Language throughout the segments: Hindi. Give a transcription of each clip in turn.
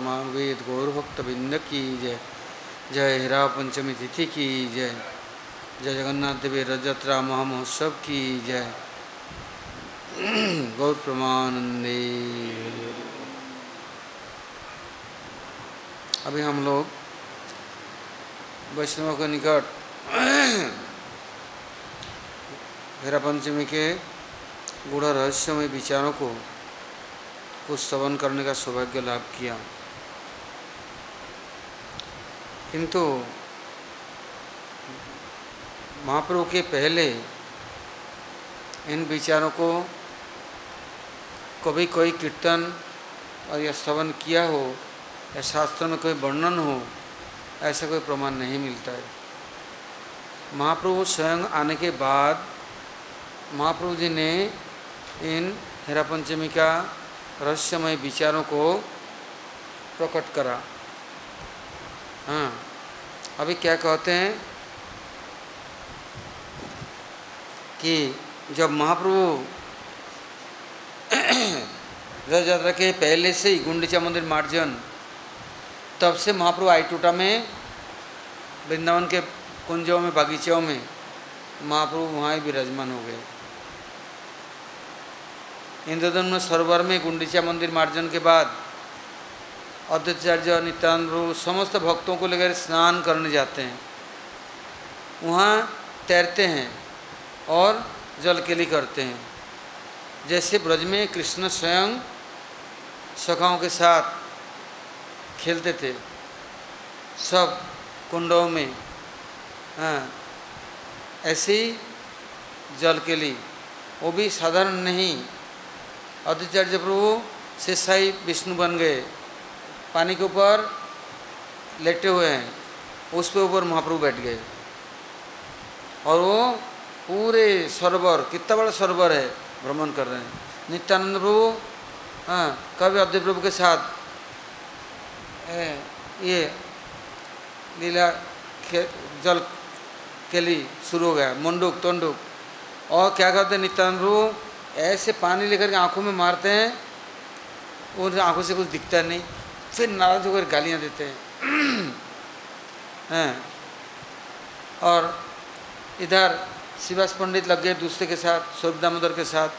सामवेद गौर भक्त बिंद की जय। जय हीरा पंचमी तिथि की जय। जय जगन्नाथ देवी रथ यात्रा महामहोत्सव की जय। गौर प्रमानंदे। अभी हम लोग वैष्णव के निकट हीरा पंचमी के गूढ़ रहस्यमय विचारों को कुछ श्रवण करने का सौभाग्य लाभ किया, किंतु महाप्रभु के पहले इन विचारों को कभी कोई कीर्तन और या श्रवण किया हो या शास्त्र में कोई वर्णन हो, ऐसा कोई प्रमाण नहीं मिलता है। महाप्रभु स्वयं आने के बाद महाप्रभु जी ने इन हीरा पंचमी का रहस्यमय विचारों को प्रकट करा। हाँ, अभी क्या कहते हैं कि जब महाप्रभु रथ यात्रा के पहले से ही गुंडीचा मंदिर मार्जन, तब से महाप्रभु आईटूटा में वृंदावन के कुंजों में बागीचों में महाप्रभु वहाँ ही विराजमान हो गए। इंद्रधनुष सरोवर में गुंडीचा मंदिर मार्जन के बाद अद्वैताचार्य नित्यानंद प्रभु समस्त भक्तों को लेकर स्नान करने जाते हैं, वहाँ तैरते हैं और जल केली करते हैं। जैसे ब्रज में कृष्ण स्वयं सखाओं के साथ खेलते थे सब कुंडों में, हाँ, ऐसे ही जल केली, वो भी साधारण नहीं। अद्वैताचार्य प्रभु शेषाई विष्णु बन गए, पानी के ऊपर लेटे हुए हैं, उस पे ऊपर महाप्रभु बैठ गए और वो पूरे सरोवर, कितना बड़ा सरोवर है, भ्रमण कर रहे हैं। नित्यानंद प्रभु, हाँ, कभी अद्वैत प्रभु के साथ ये लीला जल केली शुरू हो गया, मुंडुक तोंडुक, और क्या करते हैं नित्यानंद प्रभु ऐसे पानी लेकर के आंखों में मारते हैं, उन आंखों से कुछ दिखता नहीं, फिर नाराज होकर गालियाँ देते हैं। हैं, और इधर शिवास पंडित लग गए दूसरे के साथ, स्वरूप दामोदर के साथ,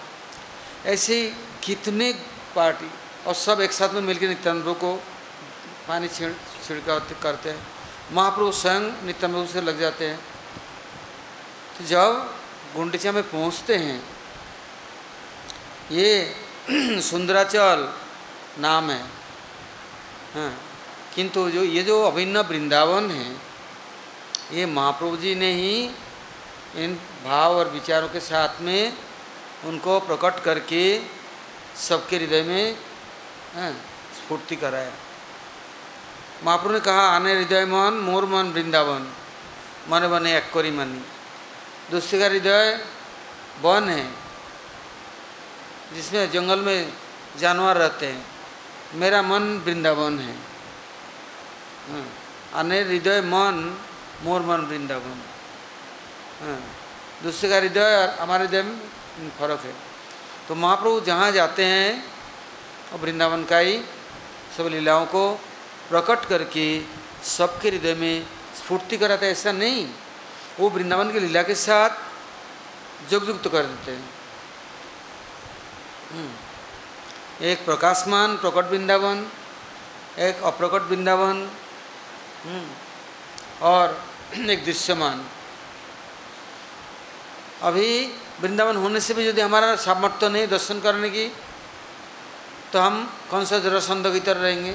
ऐसे ही कितने पार्टी, और सब एक साथ में मिलकर नित्यानंद प्रभु को पानी छिड़काव करते हैं। महाप्रभु स्वयं नित्यानंद प्रभु से लग जाते हैं। तो जब गुंडीचा में पहुंचते हैं, ये सुंदराचल नाम है, हाँ, किंतु जो अभिन्न वृंदावन है, ये महाप्रभु जी ने ही इन भाव और विचारों के साथ में उनको प्रकट करके सबके हृदय में, हाँ, स्फूर्ति कराया। महाप्रभु ने कहा, आने हृदय मन मोर मन वृंदावन, मन बने एक करी मनी। दूसरे का हृदय वन है जिसमें जंगल में जानवर रहते हैं, मेरा मन वृंदावन है। आने हृदय मन मोर मन वृंदावन, दूसरे का हृदय और हमारे हृदय में फर्क है। तो महाप्रभु जहाँ जाते हैं और वृंदावन का ही सब लीलाओं को प्रकट करके सबके हृदय में स्फूर्ति कराते, ऐसा नहीं, वो वृंदावन की लीला के साथ जुगजुक्त कर देते हैं। एक प्रकाशमान प्रकट वृंदावन, एक अप्रकट वृंदावन, और एक दृश्यमान। अभी वृंदावन होने से भी यदि हमारा सामर्थ्य नहीं दर्शन करने की, तो हम कौन सा जरासंध की तरह रहेंगे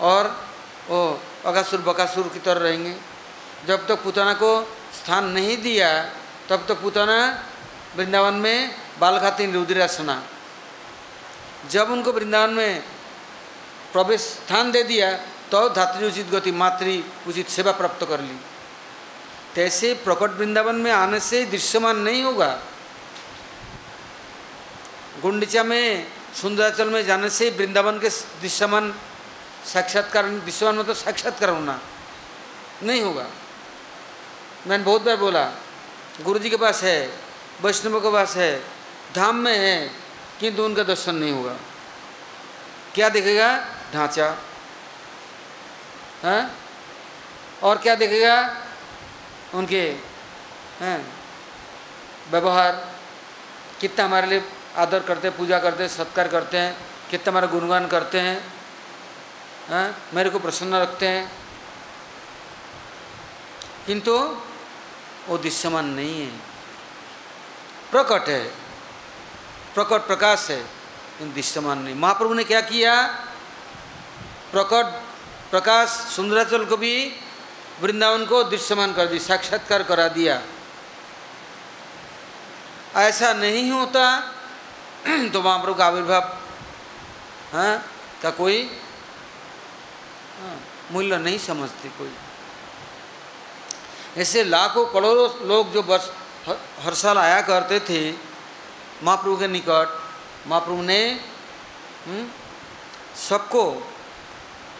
और वो अगासुर बकासुर की तरह रहेंगे। जब तक पूतना को स्थान नहीं दिया, तब तक पूतना वृंदावन में बाल खाती रुद्रासना। जब उनको वृंदावन में प्रवेश स्थान दे दिया, तो धात्री उचित गति, मातृ उचित सेवा प्राप्त कर ली। तैसे प्रकट वृंदावन में आने से दृश्यमान नहीं होगा। गुंडीचा में सुंदराचल में जाने से वृंदावन के दृश्यमान साक्षात्कार, दृश्यमान मतलब साक्षात्कार होना नहीं होगा। मैंने बहुत बार बोला, गुरु जी के पास है, वैष्णव के पास है, धाम में है, किंतु उनका दर्शन नहीं होगा। क्या दिखेगा? ढांचा, हैं, और क्या देखेगा उनके हैं व्यवहार, कितना हमारे लिए आदर करते हैं, पूजा करते हैं, सत्कार करते हैं, कितना हमारा गुणगान करते हैं, हैं, मेरे को प्रसन्न रखते हैं, किंतु वो दृश्यमान नहीं है, प्रकट है, प्रकट प्रकाश है, दृश्यमान नहीं। महाप्रभु ने क्या किया, प्रकट प्रकाश सुंदराचल को भी वृंदावन को दृश्यमान कर दी, साक्षात्कार करा दिया। ऐसा नहीं होता तो महाप्रभु का आविर्भाव का कोई मूल्य नहीं समझते कोई। ऐसे लाखों करोड़ों लोग जो वर्ष हर साल आया करते थे महाप्रभु के निकट, महाप्रभु ने सबको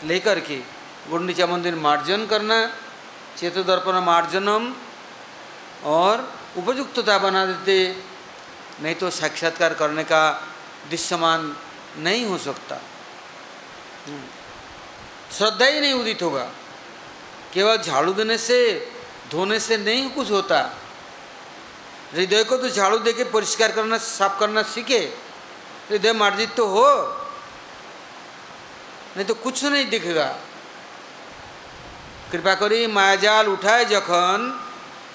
लेकर के गुंडीचा मंदिर मार्जन करना, चेतोदर्पण मार्जनम, और उपयुक्तता बना देते, नहीं तो साक्षात्कार करने का दृश्यमान नहीं हो सकता, श्रद्धा ही नहीं उदित होगा। केवल झाड़ू देने से धोने से नहीं कुछ होता, हृदय को तो झाड़ू देके परिष्कार करना, साफ करना सीखे, हृदय मार्जित तो हो, नहीं तो कुछ नहीं दिखेगा। कृपा करी मायाजाल उठाए जखन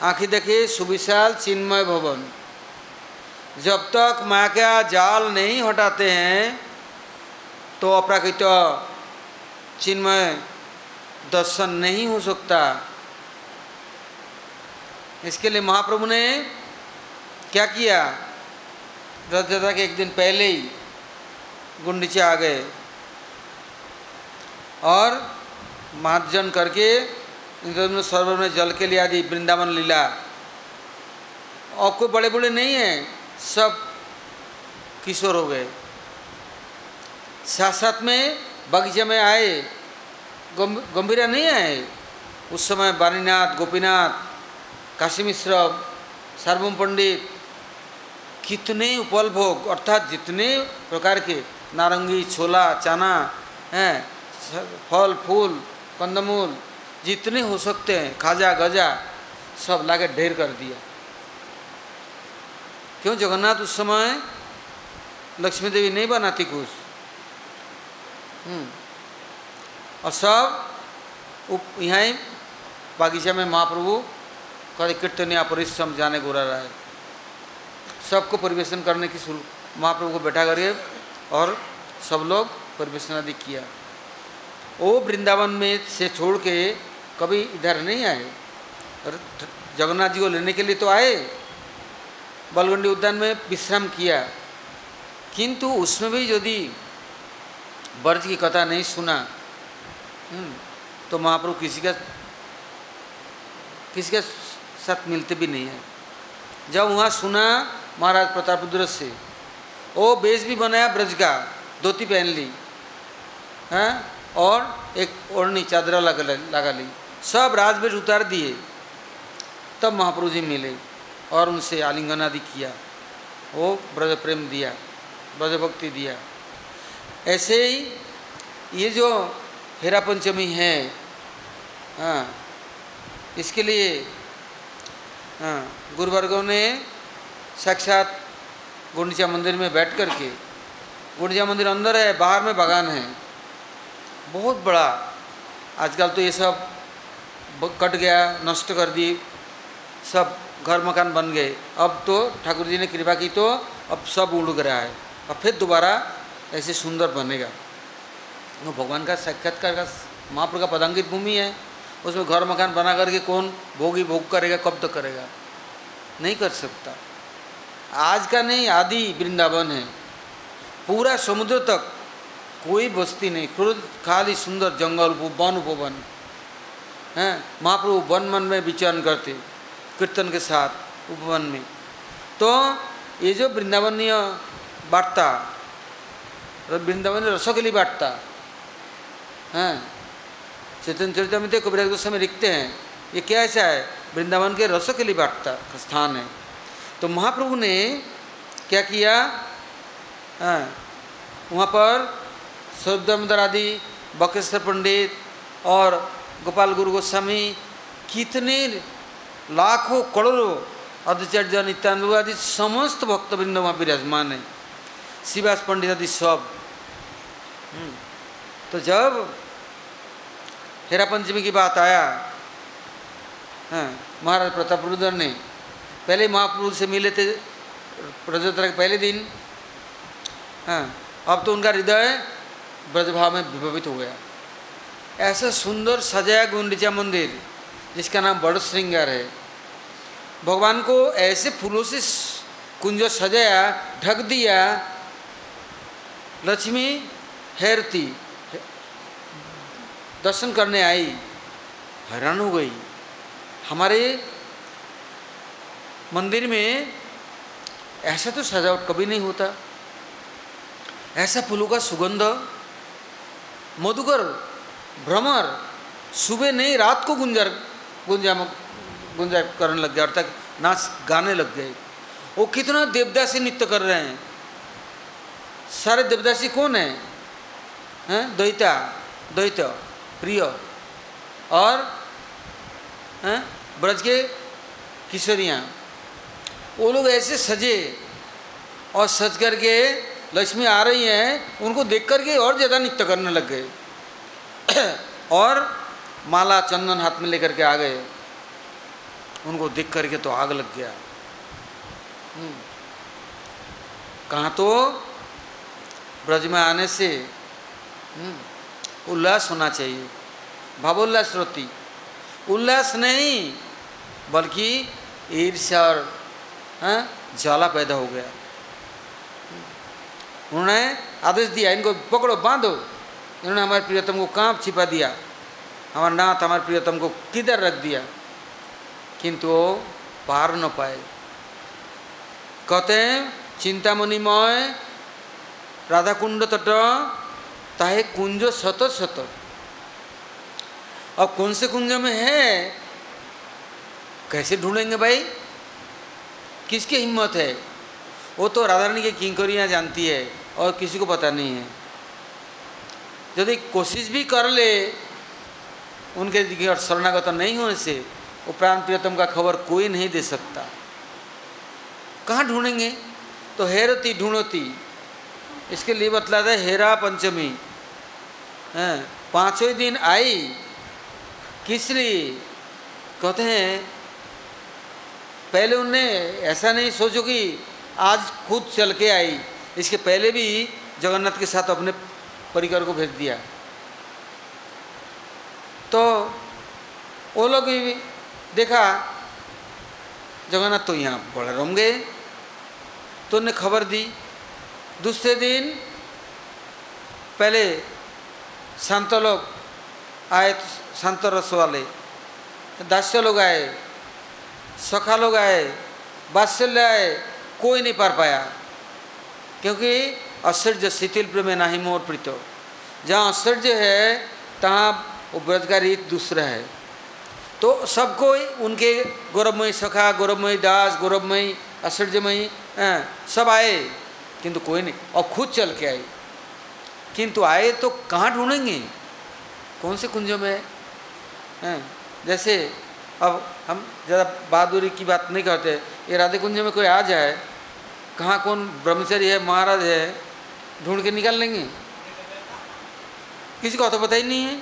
आँखी देखे सुविशाल चिन्मय भवन। जब तक माया का जाल नहीं हटाते हैं तो अपराकृत चिन्मय दर्शन नहीं हो सकता। इसके लिए महाप्रभु ने क्या किया, रथ यात्रा के एक दिन पहले ही गुंडीचा आ गए और मार्जन करके इंद्रधनुष सरोवर में जल के लिए आदि वृंदावन लीला। और कोई बड़े बूढ़े नहीं हैं, सब किशोर हो गए। साथ साथ में बगीचे में आए, गंभीरा नहीं आए। उस समय वाणीनाथ, गोपीनाथ, काशी मिश्र, सार्वभौम पंडित, कितने उपल भोग अर्थात जितने प्रकार के नारंगी, छोला, चना हैं, फल फूल, कंदमूल जितने हो सकते हैं, खाजा गजा सब लाके ढेर कर दिया। क्यों, जगन्नाथ उस समय लक्ष्मी देवी नहीं बनाती कुछ, और सब यहाँ ही बागीचा में महाप्रभु का कीर्तनिया परिश्रम जाने गोरा रहा है, सबको परिवेशन करने की शुरू, महाप्रभु को बैठा करके और सब लोग परिवेशन आदि किया। वो वृंदावन में से छोड़ के कभी इधर नहीं आए, और जगन्नाथ जी को लेने के लिए तो आए, बलगंडी उद्यान में विश्राम किया, किंतु उसमें भी यदि ब्रज की कथा नहीं सुना तो महाप्रभु किसी के साथ मिलते भी नहीं है। जब वहाँ सुना महाराज प्रतापरुद्र से, वो वेश भी बनाया ब्रज का, धोती पहन ली हैं और एक ओढ़नी चादरा लगा ली, सब राजवेश उतार दिए, तब महाप्रभु जी मिले और उनसे आलिंगन आदि किया, वो ब्रज प्रेम दिया, ब्रज भक्ति दिया। ऐसे ही ये जो हेरा पंचमी है, हाँ, इसके लिए गुरुवर्गों ने साक्षात गुंडीचा मंदिर में बैठ कर के, गुंडीचा मंदिर अंदर है, बाहर में बागान है बहुत बड़ा। आजकल तो ये सब कट गया, नष्ट कर दी, सब घर मकान बन गए। अब तो ठाकुर जी ने कृपा की तो अब सब उड़ गया है, अब फिर दोबारा ऐसे सुंदर बनेगा। वो भगवान का साक्षात्कार का महाप्रभु का पदांकित भूमि है, उसमें घर मकान बना करके कौन भोगी भोग करेगा, कब तक करेगा, नहीं कर सकता। आज का नहीं, आदि वृंदावन है, पूरा समुद्र तक कोई बस्ती नहीं, खाली सुंदर जंगल वन उपवन हैं। महाप्रभु वन मन में विचरण करते कीर्तन के साथ उपवन में। तो ये जो वृंदावनीय वार्ता, वृंदावनीय रसोगली वार्ता हैं, चैतन्य चरितामृत कबीर गोस्वामी लिखते हैं, ये क्या ऐसा है, वृंदावन के रसोगली वार्ता का स्थान है। तो महाप्रभु ने क्या किया, वहाँ पर स्वरूप दामोदर आदि, बकेश्वर पंडित और गोपाल गुरु गोस्वामी, कितने लाखों करोड़ों अद्वैताचार्य नित्यानंद आदि समस्त भक्तवृंद वहाँ विराजमान है, श्रीवास पंडित आदि सब। तो जब हेरा पंचमी की बात आया, महाराज प्रतापरुद्र ने पहले महाप्रभु से मिले थे रजोत्तरा के पहले दिन, अब तो उनका हृदय ब्रजभाव में विभवित हो गया। ऐसा सुंदर सजाया गुंडीचा मंदिर जिसका नाम बड़ श्रृंगार है। भगवान को ऐसे फूलों से कुंज सजाया, ढक दिया। लक्ष्मी हैरती दर्शन करने आई, हैरान हो गई। हमारे मंदिर में ऐसा तो सजावट कभी नहीं होता, ऐसा फूलों का सुगंध, मधुकर भ्रमर, सुबह नहीं रात को गुंजा करने लग गया और तक नाच गाने लग गए। वो कितना देवदासी नृत्य कर रहे हैं। सारे देवदासी कौन है? द्वैता, द्वैत प्रिय और ब्रज के किशोरियाँ, वो लोग ऐसे सजे और सज करके लक्ष्मी आ रही हैं, उनको देख करके और ज़्यादा नृत्य करने लग गए और माला चंदन हाथ में लेकर के आ गए। उनको देख करके तो आग लग गया। कहाँ तो ब्रज में आने से उल्लास होना चाहिए, भावोल्लास रोती, उल्लास नहीं बल्कि ईर्ष्या और ज्वाला पैदा हो गया। उन्होंने आदेश दिया, इनको पकड़ो बांधो। इन्होंने हमारे प्रियतम को कहाँ छिपा दिया, हमारा नाथ हमारे प्रियतम को किधर रख दिया, किंतु वो पार न पाए। कहते हैं चिंतामणिमय राधा कुंड तट ताहे कुंज शत शत। अब कौन से कुंज में है, कैसे ढूंढेंगे भाई? किसकी हिम्मत है? वो तो राधा रानी की किंकरियाँ जानती है और किसी को पता नहीं है। यदि कोशिश भी कर ले, उनके शरणागत नहीं होने से वो प्राण प्रियतम का खबर कोई नहीं दे सकता। कहाँ ढूंढेंगे? तो हेरती ढूंढती, इसके लिए बतलाता है हेरा पंचमी। पाँचवें दिन आई, किस लिए? कहते हैं पहले उनने ऐसा नहीं सोचो कि आज खुद चल के आई, इसके पहले भी जगन्नाथ के साथ अपने परिकर को भेज दिया। तो वो लोग भी देखा जगन्नाथ तो यहाँ बड़े रम गए, तो उन्हें खबर दी। दूसरे दिन पहले संत लोग आए, संत रस वाले दास्य लोग आए, सखा लोग आए, वात्सल्य आए, कोई नहीं पार पाया, क्योंकि ऐश्वर्य शिथिल प्रेम नाही मोर प्रीतो। जहाँ ऐश्वर्य है तहाँ वो व्रत का रीत दूसरा है। तो सबको उनके गौरवमयी सखा, गौरवमयी दास, गौरवमयी ऐश्वर्यमयी सब आए, किंतु कोई नहीं, और खुद चल के आए। किंतु आए तो कहाँ ढूंढेंगे, कौन से कुंजों में है? जैसे अब हम ज़्यादा बहादुरी की बात नहीं करते, ये राधे कुंज में कोई आ जाए, कहाँ कौन ब्रह्मचारी है, महाराज है, ढूंढ के निकाल लेंगे? किसी को तो पता ही नहीं है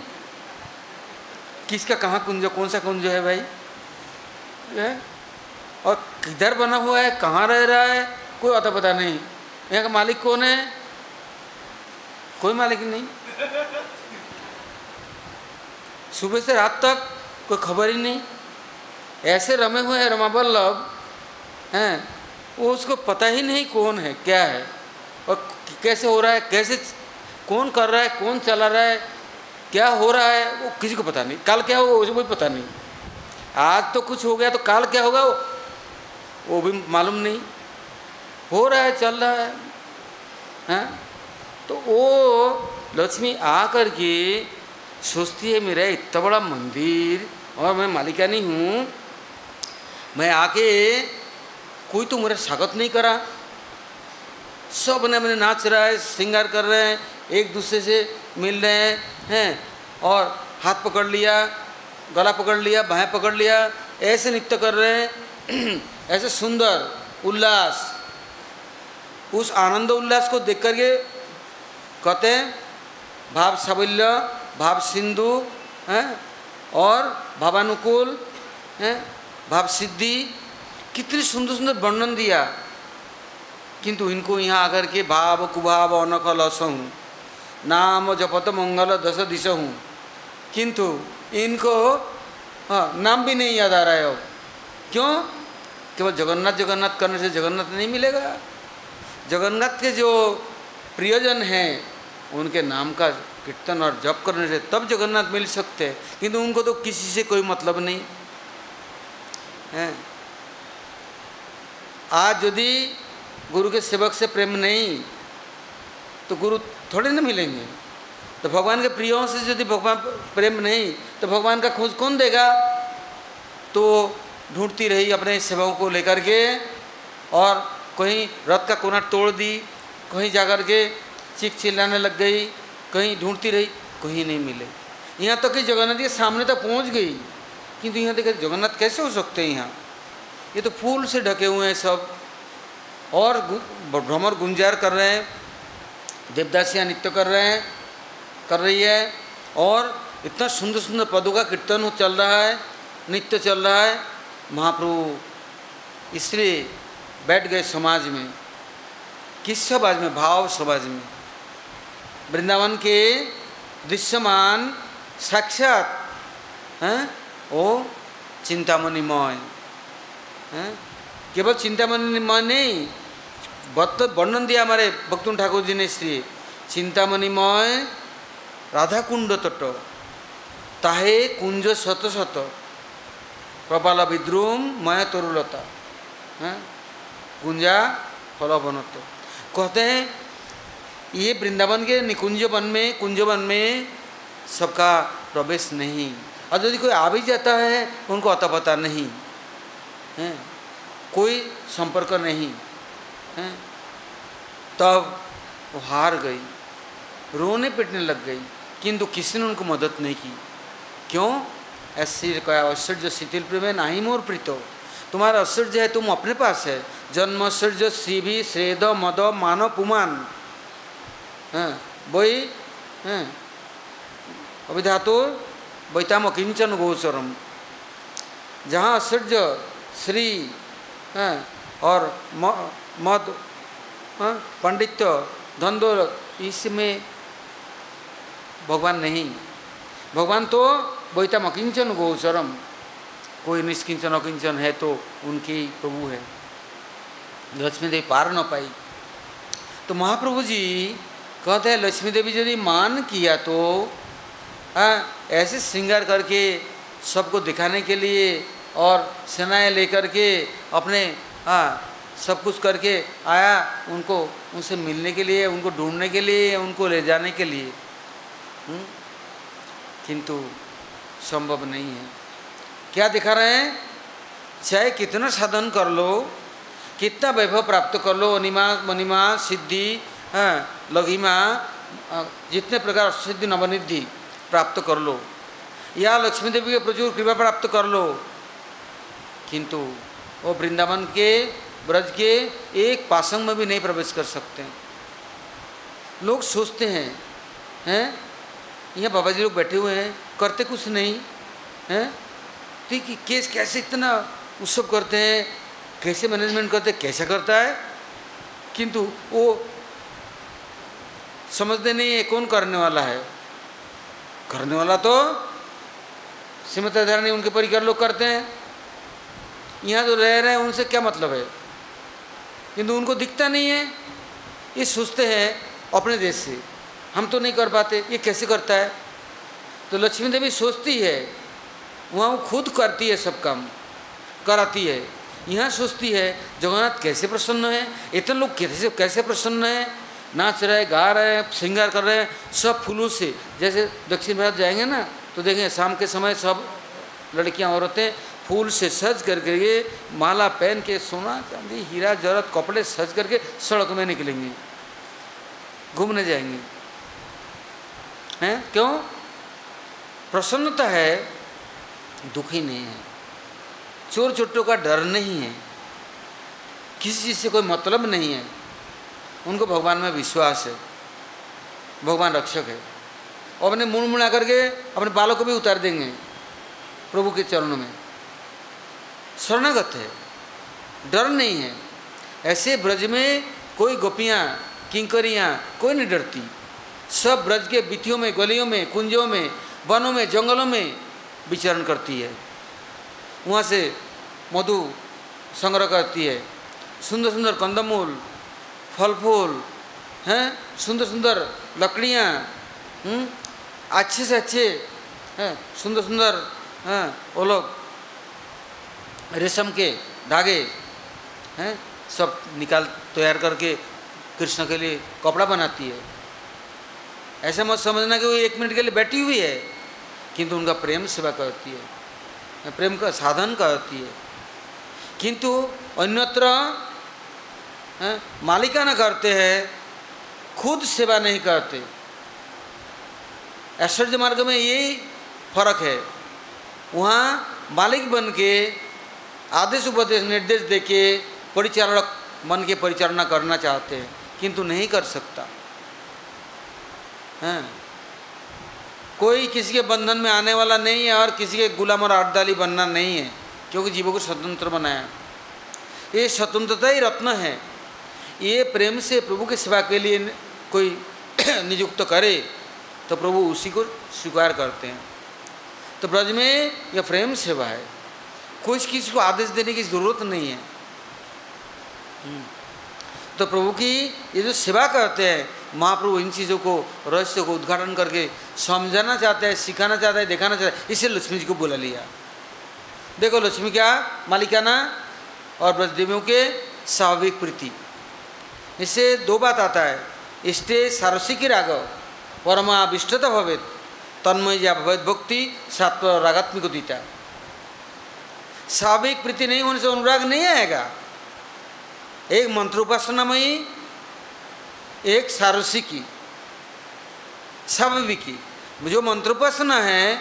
किसका कहाँ कुंज, कौन सा कुंज है भाई है? और किधर बना हुआ है, कहाँ रह रहा है, कोई अता पता नहीं। यहाँ का मालिक कौन है? कोई मालिक नहीं। सुबह से रात तक कोई खबर ही नहीं। ऐसे रमे हुए हैं रमावल्लभ हैं, वो उसको पता ही नहीं कौन है, क्या है और कैसे हो रहा है, कैसे कौन कर रहा है, कौन चला रहा है, क्या हो रहा है, वो किसी को पता नहीं। कल क्या होगा उसे भी पता नहीं। आज तो कुछ हो गया तो कल क्या होगा वो भी मालूम नहीं। हो रहा है, चल रहा है, हैं? तो वो लक्ष्मी आ कर के सोचती है मेरा इतना बड़ा मंदिर और मैं मालिका नहीं हूँ, मैं आके कोई तो मेरा स्वागत नहीं करा। सब ने मैंने नाच रहा है, श्रृंगार कर रहे हैं, एक दूसरे से मिल रहे हैं और हाथ पकड़ लिया, गला पकड़ लिया, बाहें पकड़ लिया, ऐसे नृत्य कर रहे हैं। ऐसे सुंदर उल्लास, उस आनंद उल्लास को देख करके कहते हैं भाव साबल्य, भाव सिंधु हैं और भावानुकूल हैं, भाव सिद्धि, कितनी सुंदर सुंदर वर्णन दिया। किंतु इनको यहाँ आकर के भाव कुभाव अनख लसहूँ नाम जपत मंगल दस दिशहूँ, किंतु इनको नाम भी नहीं याद आ रहा है। अब क्यों? केवल जगन्नाथ जगन्नाथ करने से जगन्नाथ नहीं मिलेगा। जगन्नाथ के जो प्रियजन हैं उनके नाम का कीर्तन और जप करने से तब जगन्नाथ मिल सकते हैं, किंतु उनको तो किसी से कोई मतलब नहीं है। आज यदि गुरु के सेवक से प्रेम नहीं तो गुरु थोड़े ना मिलेंगे। तो भगवान के प्रियों से यदि भगवान प्रेम नहीं तो भगवान का खोज कौन देगा? तो ढूंढती रही अपने सेवकों को लेकर के, और कहीं रथ का कोना तोड़ दी, कहीं जाकर के चीख चिल्लाने लग गई, कहीं ढूंढती रही, कहीं नहीं मिले। यहाँ तक कि जगन्नाथ के सामने तक पहुँच गई, किंतु यहाँ देखे जगन्नाथ कैसे हो सकते हैं? यहाँ ये तो फूल से ढके हुए हैं सब, और भ्रमर गुंजार कर रहे हैं, देवदासियाँ नृत्य कर रही है, और इतना सुंदर सुंदर पदों का कीर्तन चल रहा है, नृत्य चल रहा है। महाप्रभु इसलिए बैठ गए समाज में। किस समाज में? भाव समाज में। वृंदावन के दृश्यमान साक्षात हैं वो चिंतामणिमय हैं, केवल चिंतामणिमय नहीं, वर्णन दिया हमारे भक्तुन ठाकुर जी ने। श्री चिंतामणिमय राधा कुंड तट ताहे कुंज शत शत प्रबाल विद्रुम मय तरुलता हैं कुंजा फलवनत। कहते हैं ये वृंदावन के निकुंज वन में, कुंज वन में सबका प्रवेश नहीं, और यदि कोई आ भी जाता है उनको अता पता नहीं है, कोई संपर्क नहीं है। तब वो हार गई, रोने पिटने लग गई, किंतु किसी ने उनको मदद नहीं की। क्यों? ऐसे कहा ऐश्वर्य शिथिल प्रेम नाही मोर प्रीतो, तुम्हारा ऐश्वर्य है तुम अपने पास है, जन्म ऐश्वर्य श्रीभि श्रेद मद मान पुमान हैं वही हैं अभिधातु वैताम किंचन गोचरम। जहाँ ऐश्वर्य श्री हैं और मद पंडित्य धन दौलत, इसमें भगवान नहीं। भगवान तो वैतम अकिंचन गोचरम, कोई निष्किंचन अकिंचन है तो उनकी प्रभु है। लक्ष्मी देवी पार न पाई तो महाप्रभु जी कहते हैं लक्ष्मी देवी यदि मान किया तो ऐसे श्रृंगार करके सबको दिखाने के लिए और सेनाएं लेकर के अपने सब कुछ करके आया, उनको उनसे मिलने के लिए, उनको ढूंढने के लिए, उनको ले जाने के लिए, किंतु संभव नहीं है। क्या दिखा रहे हैं? चाहे कितना साधन कर लो, कितना वैभव प्राप्त कर लो, अनिमा मनिमा सिद्धि लघिमा जितने प्रकार सिद्धि नवनिधि प्राप्त कर लो, या लक्ष्मी देवी के प्रचुर कृपा प्राप्त कर लो, किंतु वो वृंदावन के ब्रज के एक पासंग में भी नहीं प्रवेश कर सकते। लोग सोचते हैं यहाँ बाबा जी लोग बैठे हुए हैं, करते कुछ नहीं हैं, ठीक है, केस कैसे इतना उत्सव करते हैं, कैसे मैनेजमेंट करते हैं, कैसा करता है, किंतु वो समझते नहीं है कौन करने वाला है। करने वाला तो श्रीमती राधारानी उनके परिकर लोग करते हैं, यहाँ जो रह रहे हैं उनसे क्या मतलब है, किंतु उनको दिखता नहीं है। ये सोचते हैं अपने देश से हम तो नहीं कर पाते, ये कैसे करता है। तो लक्ष्मी देवी सोचती है, वहाँ वो खुद करती है, सब काम कराती है। यहाँ सोचती है जगन्नाथ कैसे प्रसन्न है, इतने लोग कैसे प्रसन्न है, नाच रहे, गा रहे, श्रृंगार कर रहे हैं, सब फूलों से। जैसे दक्षिण भारत जाएंगे ना तो देखें शाम के समय सब लड़कियाँ औरतें फूल से सज करके, माला पहन के, सोना चांदी हीरा जरत कपड़े सज करके सड़क में निकलेंगे, घूमने जाएंगे। हैं? क्यों? प्रसन्नता है, दुखी नहीं है, चोर चोटों का डर नहीं है, किसी चीज़ से कोई मतलब नहीं है, उनको भगवान में विश्वास है, भगवान रक्षक है, और अपने मुड़ मुड़ा करके अपने बालों को भी उतार देंगे प्रभु के चरणों में, शरणागत है, डर नहीं है। ऐसे ब्रज में कोई गोपियाँ किंकरियाँ कोई नहीं डरती, सब ब्रज के बीथियों में, गलियों में, कुंजों में, वनों में, जंगलों में विचरण करती है, वहाँ से मधु संग्रह करती है, सुंदर सुंदर कंदमूल, फल फूल हैं, सुंदर सुंदर लकड़ियाँ, अच्छे से अच्छे हैं, सुंदर सुंदर हैं, वो लोग रेशम के धागे हैं, सब निकाल तैयार करके कृष्ण के लिए कपड़ा बनाती है। ऐसा मत समझना कि वो 1 मिनट के लिए बैठी हुई है, किंतु उनका प्रेम सेवा करती है, प्रेम का साधन करती है। किंतु अन्यत्र मालिकाना करते हैं, खुद सेवा नहीं करते। ऐश्वर्य मार्ग में यही फर्क है, वहाँ मालिक बन के आदेश उपदेश निर्देश देके परिचालक मन के परिचालना करना चाहते हैं, किंतु नहीं कर सकता हैं। कोई किसी के बंधन में आने वाला नहीं है और किसी के गुलाम और आड़दाली बनना नहीं है, क्योंकि जीवों को स्वतंत्र बनाया। ये स्वतंत्रता ही रत्न है। ये प्रेम से प्रभु की सेवा के लिए कोई नियुक्त करे तो प्रभु उसी को स्वीकार करते हैं। तो ब्रज में यह प्रेम सेवा है, कोई किसी को आदेश देने की जरूरत नहीं है। तो प्रभु की ये जो सेवा करते हैं, महाप्रभु इन चीज़ों को, रहस्य को उद्घाटन करके समझाना चाहते हैं, सिखाना चाहते हैं, दिखाना चाहते हैं, इसलिए लक्ष्मी जी को बुला लिया। देखो लक्ष्मी क्या मालिकाना और ब्रजदेवियों के स्वाभाविक प्रीति, इससे 2 बात आता है। इष्टे सारसिकी राग परमाविष्टता भवेत तन्मय या भवेत भक्ति सात्व रागात्मिक दीता। स्वाभाविक प्रीति नहीं होने से अनुराग नहीं आएगा। एक मंत्र उपासनामयी, एक सारसिकी स्वाभाविकी। जो मंत्र उपासना है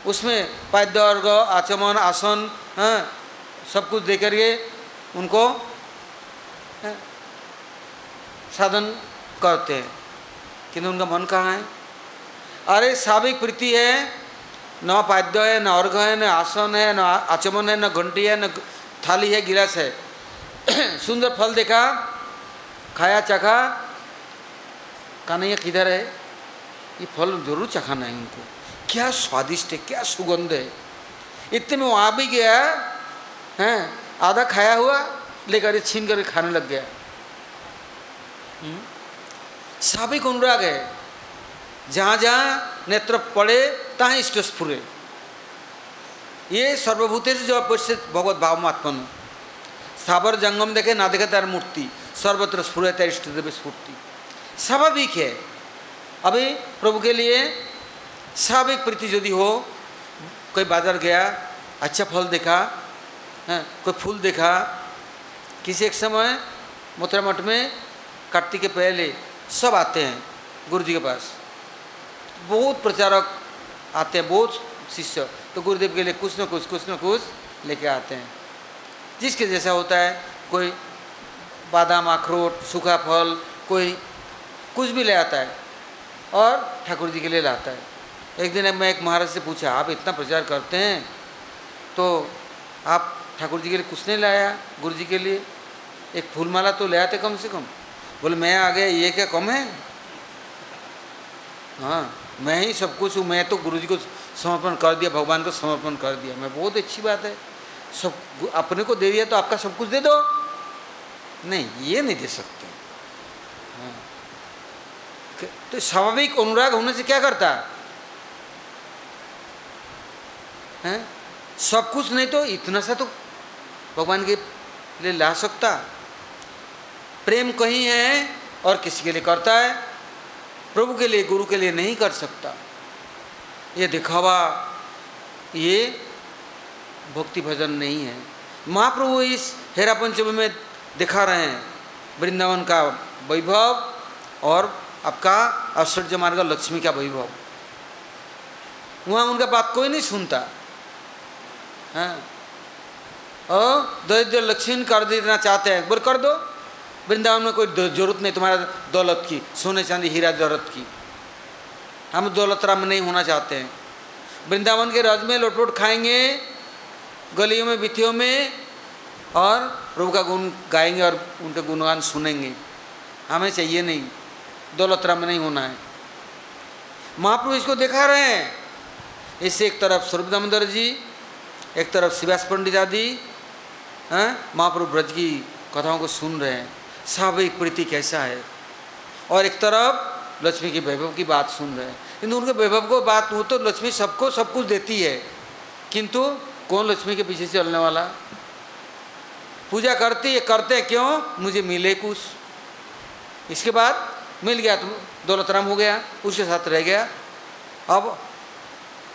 उसमें पाद्य अर्घ आचमन आसन सब कुछ दे करके उनको साधन करते हैं, किंतु उनका मन कहाँ है? अरे स्वाभाविक प्रीति है, न पाद्य है, न अर्घ है, न आसन है, न आचमन है, न घंटी है, न थाली है, गिलास है। सुंदर फल देखा, खाया, चखा, कन्हैया किधर है? ये फल जरूर चखाना है उनको, क्या स्वादिष्ट है, क्या सुगंध है। इतने में वो आ भी गया हैं, आधा खाया हुआ लेकर छीन करके खाने लग गया। स्वाभाविक अनुराग है, जहाँ जहाँ नेत्र पड़े तहाँ इष्ट स्फुरे। ये सर्वभूते से जो परिचित भगवत भावमात्मन, स्थावर जंगम देखे ना देखे तार मूर्ति, सर्वत्र स्फुरे तार इष्ट देव स्फूर्ति। स्वाभाविक है। अभी प्रभु के लिए स्वाभाविक प्रीति यदि हो, कोई बाजार गया, अच्छा फल देखा, कोई फूल देखा। किसी एक समय मथुरा मठ में कार्तिक के पहले सब आते हैं गुरु जी के पास, बहुत प्रचारक आते हैं, बहुत शिष्य, तो गुरुदेव के लिए कुछ न कुछ लेके आते हैं, जिसके जैसा होता है। कोई बादाम, अखरोट, सूखा फल, कोई कुछ भी ले आता है और ठाकुर जी के लिए लाता है। एक दिन मैं एक महाराज से पूछा, आप इतना प्रचार करते हैं तो आप ठाकुर जी के लिए कुछ नहीं लाया? गुरु जी के लिए एक फूलमाला तो ले आते कम से कम। बोले मैं आ गया, ये क्या कम है? हाँ, मैं ही सब कुछ हूँ, मैं तो गुरु जी को समर्पण कर दिया, भगवान को समर्पण कर दिया। मैं बहुत अच्छी बात है, सब अपने को दे दिया तो आपका सब कुछ दे दो। नहीं, ये नहीं दे सकते। हाँ, तो स्वाभाविक अनुराग होने से क्या करता है? सब कुछ नहीं तो इतना सा तो भगवान के लिए ला सकता। प्रेम कहीं है और किसी के लिए करता है, प्रभु के लिए, गुरु के लिए नहीं कर सकता। ये दिखावा, ये भक्ति भजन नहीं है। महाप्रभु इस हेरा पंचमी में दिखा रहे हैं वृंदावन का वैभव और आपका ऐश्वर्य मार्ग लक्ष्मी का वैभव। वहाँ उनका बात कोई नहीं सुनता। हाँ, और दरिद्र लक्ष्मी कर देना चाहते हैं, बोल कर दो, वृंदावन में कोई जरूरत नहीं तुम्हारा दौलत की, सोने चांदी हीरा जरूरत की, हम दौलत राम नहीं होना चाहते हैं। वृंदावन के रज में लोटपोट खाएंगे, गलियों में बिथियों में, और प्रभु का गुण गाएंगे और उनका गुणगान सुनेंगे, हमें चाहिए नहीं, दौलत राम नहीं होना है। महाप्रभु इसको दिखा रहे हैं। इससे एक तरफ स्वरूप दामोदर जी, एक तरफ श्रीवास पंडित आदि महाप्रभु ब्रज की कथाओं को सुन रहे हैं, स्वाभाविक प्रीति कैसा है, और एक तरफ लक्ष्मी के वैभव की बात सुन रहे हैं। किंतु उनके वैभव को बात, वो तो लक्ष्मी सबको सब कुछ देती है, किंतु कौन लक्ष्मी के पीछे चलने वाला? पूजा करती है, करते क्यों? मुझे मिले कुछ, इसके बाद मिल गया तो दौलत राम हो गया, उसके साथ रह गया। अब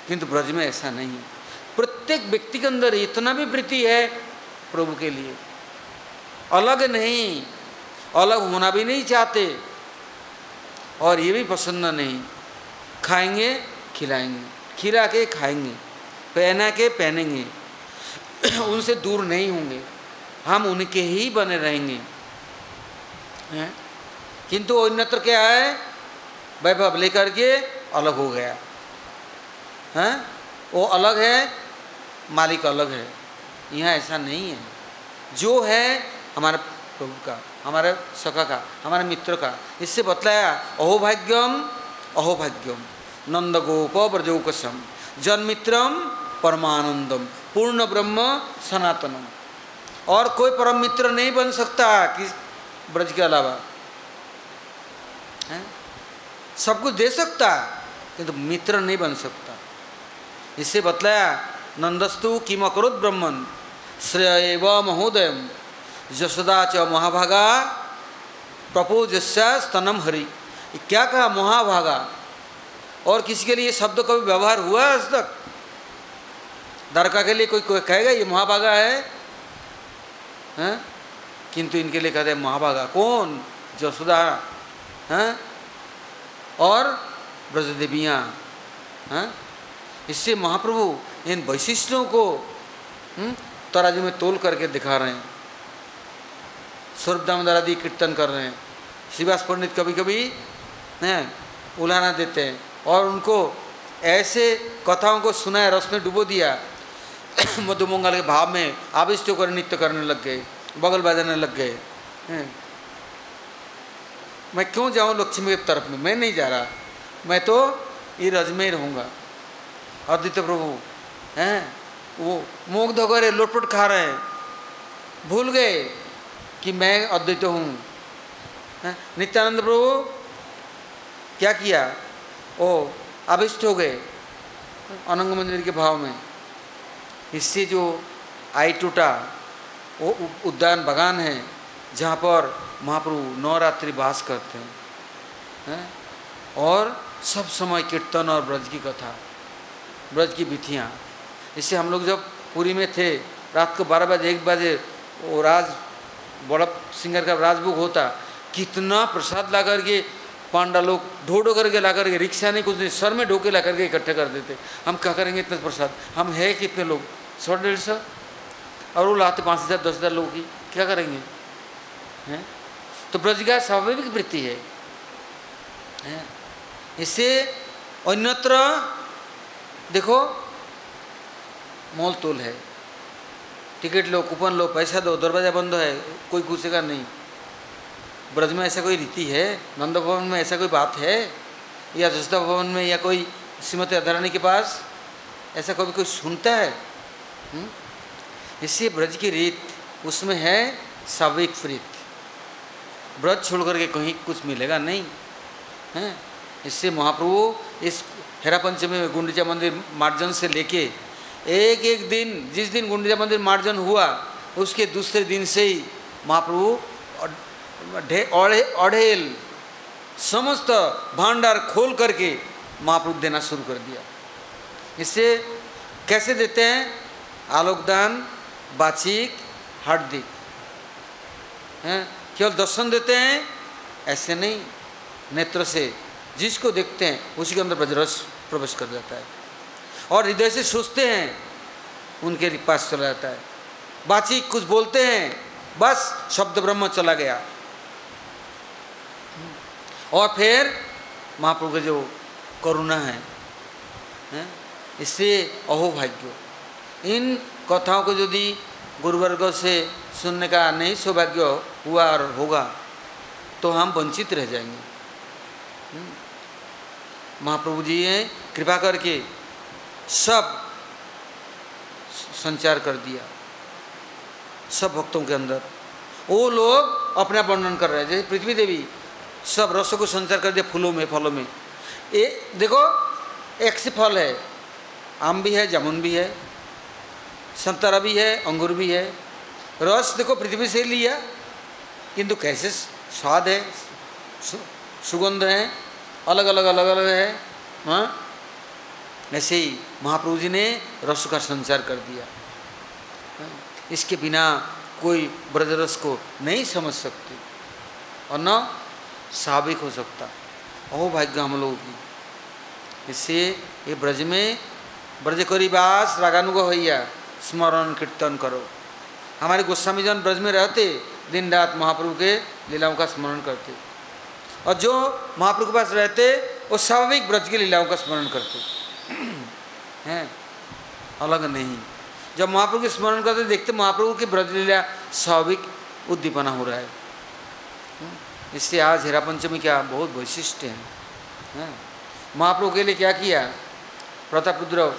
किंतु ब्रज में ऐसा नहीं, प्रत्येक व्यक्ति के अंदर इतना भी प्रीति है प्रभु के लिए, अलग नहीं, अलग होना भी नहीं चाहते, और ये भी पसंद नहीं। खाएंगे खिलाएंगे, खिला के खाएंगे, पहना के पहनेंगे, उनसे दूर नहीं होंगे, हम उनके ही बने रहेंगे। किंतु अन्यत्र क्या है, वैभव लेकर के अलग हो गया है, वो अलग है, मालिक अलग है। यहाँ ऐसा नहीं है, जो है हमारे प्रभु का, हमारे सखा का, हमारे मित्र का। इससे बतलाया अहोभाग्यम अहोभाग्यम नंद गोप ब्रजोकसम जन्मित्रम परमानंदम पूर्ण ब्रह्म सनातनम। और कोई परम मित्र नहीं बन सकता कि ब्रज के अलावा, सब कुछ दे सकता किंतु मित्र नहीं बन सकता। इससे बतलाया नंदस्तु किम अकरोत ब्रह्मन श्रेय व महोदयम यशोदा च महाभागा प्रपोजस्या स्तनम हरि। क्या कहा महाभागा? और किसी के लिए शब्द कभी व्यवहार हुआ आज तक? द्वारका के लिए कोई कहेगा ये महाभागा है, हैं? किंतु इनके लिए कहते हैं महाभागा। कौन? यशोदा हैं और ब्रजदेवियाँ हैं। इससे महाप्रभु इन वैशिष्टों को तराजू में तोल करके दिखा रहे हैं। स्वरूप दामोदर आदि कीर्तन कर रहे हैं, श्रीवास पंडित कभी कभी उलाना देते हैं, और उनको ऐसे कथाओं को सुनाया, रस में डुबो दिया, मधुमंगल के भाव में आविष्ट होकर नृत्य करने लग गए, बगल बजाने लग गए। मैं क्यों जाऊं लक्ष्मी की तरफ में? मैं नहीं जा रहा, मैं तो ये रज में ही रहूँगा। अद्वितीय प्रभु हैं वो मुग्ध होकर लोटपोट खा रहे हैं, भूल गए कि मैं अद्वैत हूँ। नित्यानंद प्रभु क्या किया? ओ आविष्ट हो गए अनंग मंदिर के भाव में। इससे जो आई टूटा वो उद्यान बगान है जहाँ पर महाप्रभु नवरात्रि वास करते हैं, और सब समय कीर्तन और ब्रज की कथा, ब्रज की विधियाँ। इससे हम लोग जब पुरी में थे, रात को 12 बजे 1 बजे वो बड़ा सिंगर का राजभोग होता, कितना प्रसाद ला करके पांडा लोग ढो करके ला करके, रिक्शा नहीं कुछ नहीं, सर में ढोके ला करके इकट्ठे कर देते। हम क्या करेंगे इतना प्रसाद? हम है कितने लोग? 100-150, और वो लाते 5,000 10,000 लोगों की, क्या करेंगे? हैं? तो ब्रज का स्वाभाविक वृत्ति है। इससे अन्यत्र देखो मोल तोल है, टिकट लो, कूपन लो, पैसा दो, दरवाजा बंद है, कोई पूछेगा नहीं। ब्रज में ऐसा कोई रीति है? नंद भवन में ऐसा कोई बात है? या जसोदा भवन में या कोई श्रीमती राधारानी के पास ऐसा कभी कोई सुनता है? इससे ब्रज की रीत उसमें है स्वाभाविक प्रीत। ब्रज छोड़ करके कहीं कुछ मिलेगा नहीं है। इससे महाप्रभु इस हेरा पंचमी में गुंडीचा मंदिर मार्जन से लेके एक एक दिन, जिस दिन गुंडीचा मंदिर मार्जन हुआ उसके दूसरे दिन से ही महाप्रभु अढ़ेल समस्त भांडार खोल करके महाप्रभु देना शुरू कर दिया। इससे कैसे देते हैं? आलोकदान, बाचिक, हार्दिक, केवल दर्शन देते हैं ऐसे नहीं, नेत्र से जिसको देखते हैं उसी के अंदर ब्रजरस प्रवेश कर जाता है। और हृदय से सोचते हैं उनके पास चला जाता है। बाची कुछ बोलते हैं, बस शब्द ब्रह्म चला गया। और फिर महाप्रभु का जो करुणा है, इससे अहो भाग्य। इन कथाओं को यदि गुरुवर्गों से सुनने का नहीं सौभाग्य हुआ और होगा तो हम वंचित रह जाएंगे। महाप्रभु जी ने कृपा करके सब संचार कर दिया सब भक्तों के अंदर। वो लोग अपना वर्णन कर रहे हैं, जैसे पृथ्वी देवी सब रसों को संचार कर दिया फूलों में, फलों में। ये देखो एक से फल है, आम भी है, जामुन भी है, संतरा भी है, अंगूर भी है। रस देखो पृथ्वी से लिया, किंतु कैसे स्वाद है, सुगंध है, अलग अलग अलग अलग है। हाँ, ऐसे ही महाप्रभु जी ने रस का संचार कर दिया। इसके बिना कोई ब्रजरस को नहीं समझ सकते और न स्वाभाविक हो सकता। अहो भाग्य हम लोगों की। इससे ये ब्रज में ब्रज करी बास रागानुग होइया स्मरण कीर्तन करो। हमारे गोस्वामी जन ब्रज में रहते, दिन रात महाप्रभु के लीलाओं का स्मरण करते, और जो महाप्रभु के पास रहते वो स्वाभाविक ब्रज की लीलाओं का स्मरण करते हैं, अलग नहीं। जब महाप्रभु के स्मरण करते देखते महाप्रभु की ब्रज लीला स्वाभाविक उद्दीपना हो रहा है। इससे आज हेरा पंचमी क्या बहुत वैशिष्ट्य है। महाप्रभु के लिए क्या किया, प्रतापरुद्र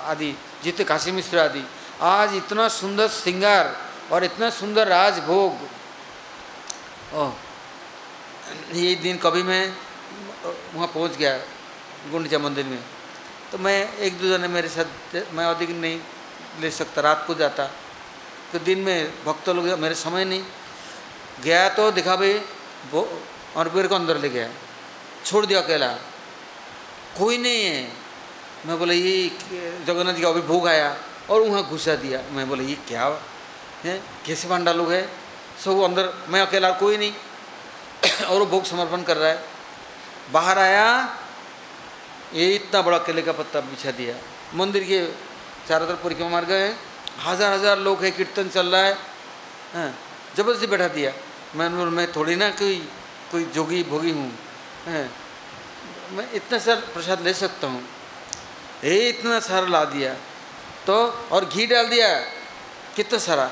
आदि, जितने काशी मिश्र आदि, आज इतना सुंदर श्रृंगार और इतना सुंदर राजभोग। ये दिन कभी मैं वहाँ पहुँच गया गुंडीचा मंदिर में, तो मैं एक दो जने मेरे साथ, मैं अधिक नहीं ले सकता, रात को जाता, तो दिन में भक्त लोग मेरे समय नहीं गया, तो दिखा भाई वो और पेड़ को अंदर ले गया, छोड़ दिया अकेला, कोई नहीं है। मैं बोला ये जगन्नाथ जी का अभी भोग आया, और वहाँ घुसा दिया। मैं बोला ये क्या है, कैसे पांडा लोग है, सब अंदर, मैं अकेला, कोई नहीं और वो भोग समर्पण कर रहा है। बाहर आया, ये इतना बड़ा केले का पत्ता बिछा दिया, मंदिर के चारों तरफ परिक्रमा मार गए, हजार हजार लोग है, कीर्तन चल रहा है, जबरदस्ती बैठा दिया। मैं थोड़ी ना कोई जोगी भोगी हूँ, मैं इतना सारा प्रसाद ले सकता हूँ, ये इतना सारा ला दिया। तो और घी डाल दिया कितना सारा,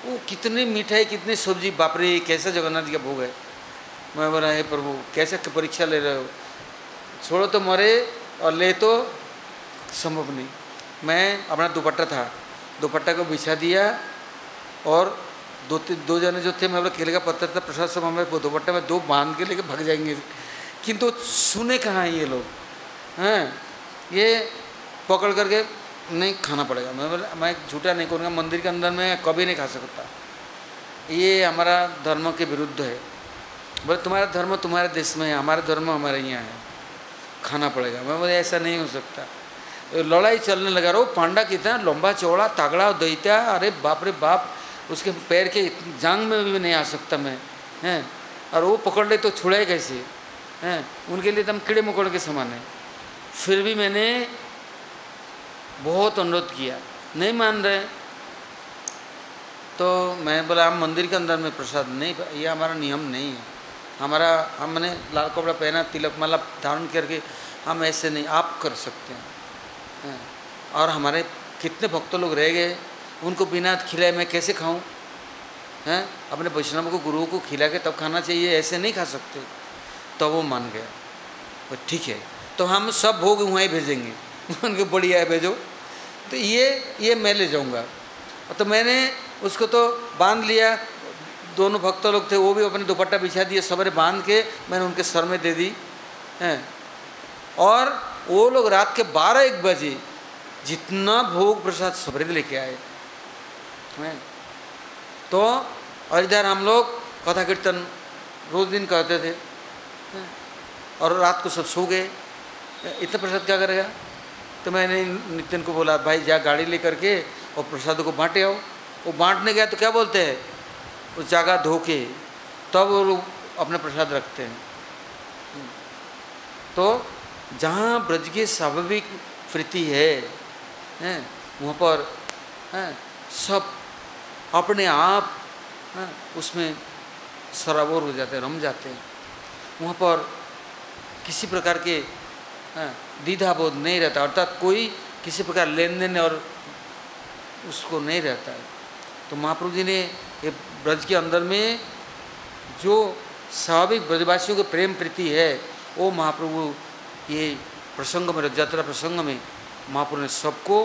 वो कितनी मिठाई, कितनी सब्जी, बाप रे कैसा जगन्नाथ जी का भोग है। मैं बोला हे प्रभु कैसे परीक्षा ले रहे हो, छोड़ो तो मरे और ले तो संभव नहीं। मैं अपना दुपट्टा था, दुपट्टा को बिछा दिया, और दो जने जो थे, मैं बोला केले का पत्थर था, प्रसाद सब हमें दुपट्टे में दो बांध के लेके भाग जाएंगे, किंतु सुने कहाँ हैं ये लोग। हैं ये पकड़ करके नहीं खाना पड़ेगा। मैं बोला मैं झूठा नहीं करूँगा, मंदिर के अंदर में कभी नहीं खा सकता, ये हमारा धर्म के विरुद्ध है। बोले तुम्हारा धर्म तुम्हारे देश में है, हमारा धर्म हमारे यहाँ है, खाना पड़ेगा। मैं बोले ऐसा नहीं हो सकता। लड़ाई चलने लगा, रो पांडा कितना लंबा चौड़ा तगड़ा दैत्या, अरे बाप रे बाप, उसके पैर के जांग में भी नहीं आ सकता मैं, हैं, और वो पकड़ ले तो छुड़ाए कैसे, हैं, उनके लिए एकदम कीड़े मकोड़े के समान है। फिर भी मैंने बहुत अनुरोध किया, नहीं मान रहे। तो मैं बोला हम मंदिर के अंदर में प्रसाद नहीं, ये हमारा नियम नहीं है, हमारा, हमने लाल कपड़ा पहना, तिलक माला धारण करके हम ऐसे नहीं, आप कर सकते हैं। और हमारे कितने भक्त लोग रह गए, उनको बिना खिलाए मैं कैसे खाऊं, हैं, अपने वैष्णव को गुरुओं को खिला के तब खाना चाहिए, ऐसे नहीं खा सकते। तो वो मान गया, वो ठीक है, तो हम सब भोग वहाँ ही भेजेंगे उनके बढ़िया है भेजो, तो ये मैं ले जाऊँगा। तो मैंने उसको तो बांध लिया, दोनों भक्त लोग थे वो भी अपने दुपट्टा बिछा दिए, सवेरे बांध के मैंने उनके सर में दे दी हैं। और वो लोग रात के 12-1 बजे जितना भोग प्रसाद सवेरे लेके आए हैं। तो और इधर हम लोग कथा कीर्तन रोज दिन करते थे, और रात को सब सो गए, इतना प्रसाद क्या करेगा। तो मैंने नितिन को बोला भाई जा गाड़ी लेकर के और प्रसाद को बांटे आओ। वो बांटने गया तो क्या बोलते हैं, उस जगह धो के तब वो लोग अपने प्रसाद रखते हैं। तो जहाँ ब्रज के स्वाभाविक प्रीति है, हैं वहाँ पर हैं सब अपने आप उसमें सराबोर हो जाते हैं, रम जाते हैं। वहाँ पर किसी प्रकार के द्विधाबोध नहीं रहता, अर्थात कोई किसी प्रकार लेन देन और उसको नहीं रहता है। तो महाप्रभु जी ने ये ब्रज के अंदर में जो स्वाभाविक ब्रजवासियों के प्रेम प्रीति है वो महाप्रभु ये प्रसंग में, रथ यात्रा प्रसंग में महाप्रभु ने सबको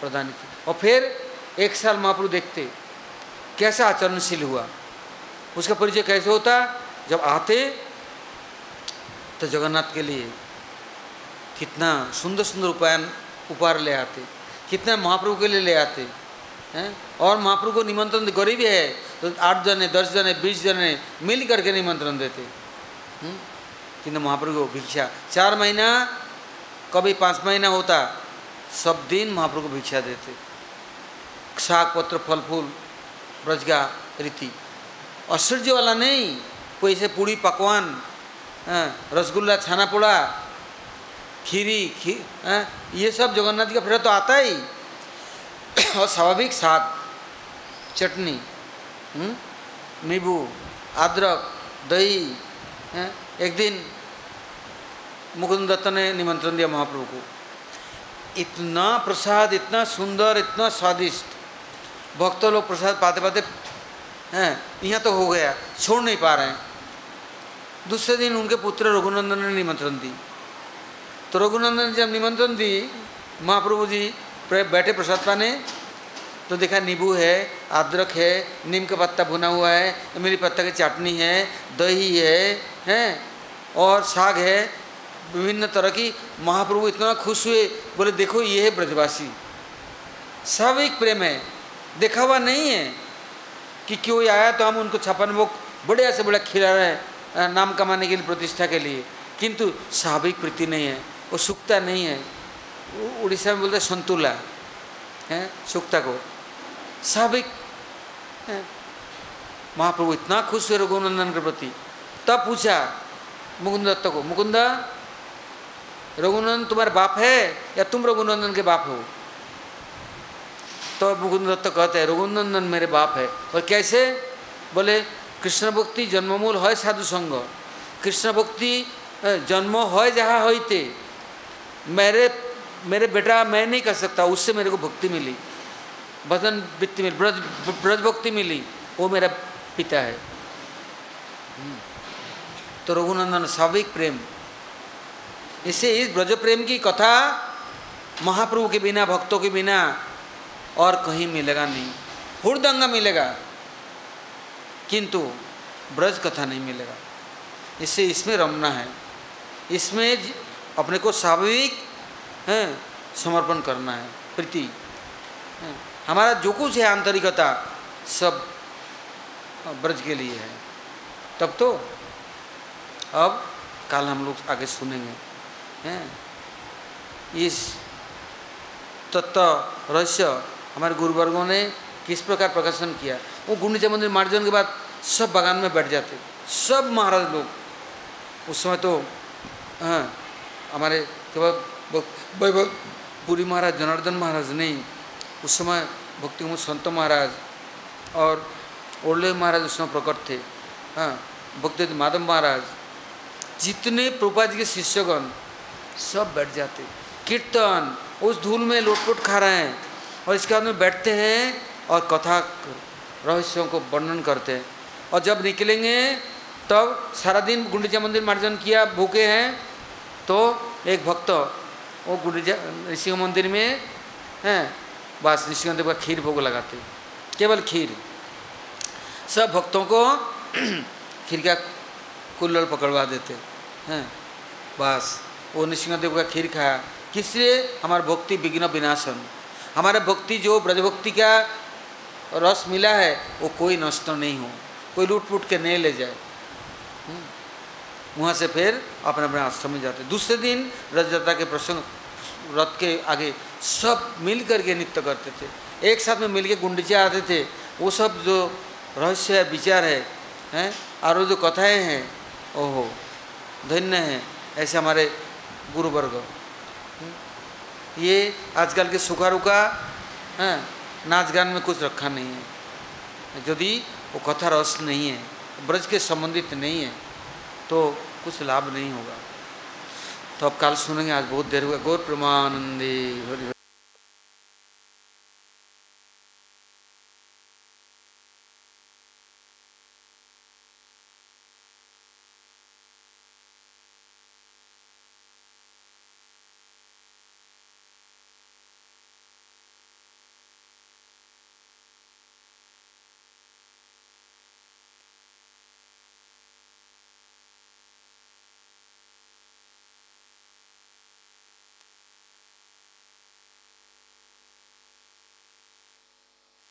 प्रदान किया। और फिर एक साल महाप्रभु देखते कैसा आचरणशील हुआ, उसका परिचय कैसे होता। जब आते तो जगन्नाथ के लिए कितना सुंदर सुंदर उपहार ले आते, कितना महाप्रभु के लिए ले आते हैं। और महाप्रभु को निमंत्रण गरीब है तो 8 जने 10 जने 20 जने मिल करके निमंत्रण देते। किंतु महाप्रभु को भिक्षा 4 महीना कभी 5 महीना होता, सब दिन महाप्रभु को भिक्षा देते। शाक पत्र फल फूल ब्रज का रीति, ऐश्वर्य वाला नहीं, कोई ऐसे पूड़ी पकवान, रसगुल्ला छाना पोड़ा खीरी ये सब जगन्नाथ जी का फिर तो आता ही। और स्वाभाविक साग चटनी, नींबू अदरक दही। एक दिन मुकुंद दत्त ने निमंत्रण दिया महाप्रभु को, इतना प्रसाद, इतना सुंदर, इतना स्वादिष्ट, भक्त लोग प्रसाद पाते पाते हैं यहाँ तो हो गया, छोड़ नहीं पा रहे हैं। दूसरे दिन उनके पुत्र रघुनंदन ने निमंत्रण दी। तो रघुनंदन ने जब निमंत्रण दी, महाप्रभु जी बैठे प्रसाद पाने, तो देखा नींबू है, अदरक है, नीम का पत्ता भुना हुआ है, इमली पत्ता की चटनी है, दही है और साग है, विभिन्न तरह की। महाप्रभु इतना खुश हुए, बोले देखो ये है ब्रजवासी, स्वाभाविक प्रेम है, देखा हुआ नहीं है कि कोई आया तो हम उनको 56 भोग बढ़िया से बड़ा खिला रहे हैं नाम कमाने के लिए, प्रतिष्ठा के लिए, किंतु स्वाभाविक प्रीति नहीं है, वो सुखता नहीं है। उड़ीसा में बोलते हैं संतुला है, सुखता को स्वाभाविक। महाप्रभु इतना खुश हुए रघुनंदन के प्रति। तब पूछा मुकुंद दत्त को, मुकुंद रघुनंदन तुम्हारे बाप है या तुम रघुनंदन के बाप हो? तो मुकुंद दत्त कहते हैं रघुनंदन मेरे बाप है। और कैसे? बोले कृष्ण भक्ति जन्ममूल है साधु संग, कृष्ण भक्ति जन्म है जहाँ होते, मेरे बेटा मैं नहीं कर सकता, उससे मेरे को भक्ति मिली, भजन वृत्ति मिली, ब्रज भक्ति मिली, वो मेरा पिता है। तो रघुनंदन स्वाभाविक प्रेम। इससे इस ब्रज प्रेम की कथा महाप्रभु के बिना, भक्तों के बिना और कहीं मिलेगा नहीं। हुड़दंगा मिलेगा किंतु ब्रज कथा नहीं मिलेगा। इससे इसमें रमना है, इसमें अपने को स्वाभाविक समर्पण करना है, प्रीति। हमारा जो कुछ है आंतरिकता सब ब्रज के लिए है। तब तो अब कल हम लोग आगे सुनेंगे इस तत्व रहस्य हमारे गुरुवर्गों ने किस प्रकार प्रकाशन किया। वो गुंडीचा मंदिर मार्जन के बाद सब बागान में बैठ जाते, सब महाराज लोग। उस समय तो हमारे केवल पुरी महाराज, जनार्दन महाराज नहीं, उस समय भक्ति मुझ संत महाराज और ओल्ले महाराज उस समय प्रकट थे। भक्ति माधव महाराज, जितने प्रभुपाद जी के शिष्यगण सब बैठ जाते, कीर्तन उस धूल में लोटपोट खा रहे हैं और इसके बाद में बैठते हैं और कथा रहस्यों को वर्णन करते हैं। और जब निकलेंगे तब सारा दिन गुंडीचा मंदिर मार्जन किया, भूखे हैं, तो एक भक्त वो गुंडीचा ऋषि मंदिर में बस ऋषि देव का खीर भोग लगाते, केवल खीर। सब भक्तों को खीर का कुल्हड़ पकड़वा देते हैं। बस वो नृसिंहदेव का खीर खाया, किस लिए? हमारा भक्ति विघ्न विनाशन, हमारा भक्ति जो ब्रज भक्ति का रस मिला है वो कोई नष्ट नहीं हो, कोई लूट फूट के नहीं ले जाए। वहाँ से फिर अपने अपने आश्रम में जाते। दूसरे दिन रथ यात्रा के प्रसंग, रथ के आगे सब मिल करके नृत्य करते थे, एक साथ में मिल के गुंडीचा आते थे। वो सब जो रहस्य है, विचार है और वो जो कथाएँ हैं, ओहो धन्य हैं ऐसे हमारे गुरुवर्ग। ये आजकल के सुखा रुका नाच गान में कुछ रखा नहीं है। यदि वो कथा रस नहीं है, ब्रज के संबंधित नहीं है, तो कुछ लाभ नहीं होगा। तो अब काल सुनेंगे, आज बहुत देर हुआ। गौर प्रेमानंदे हरि हरि।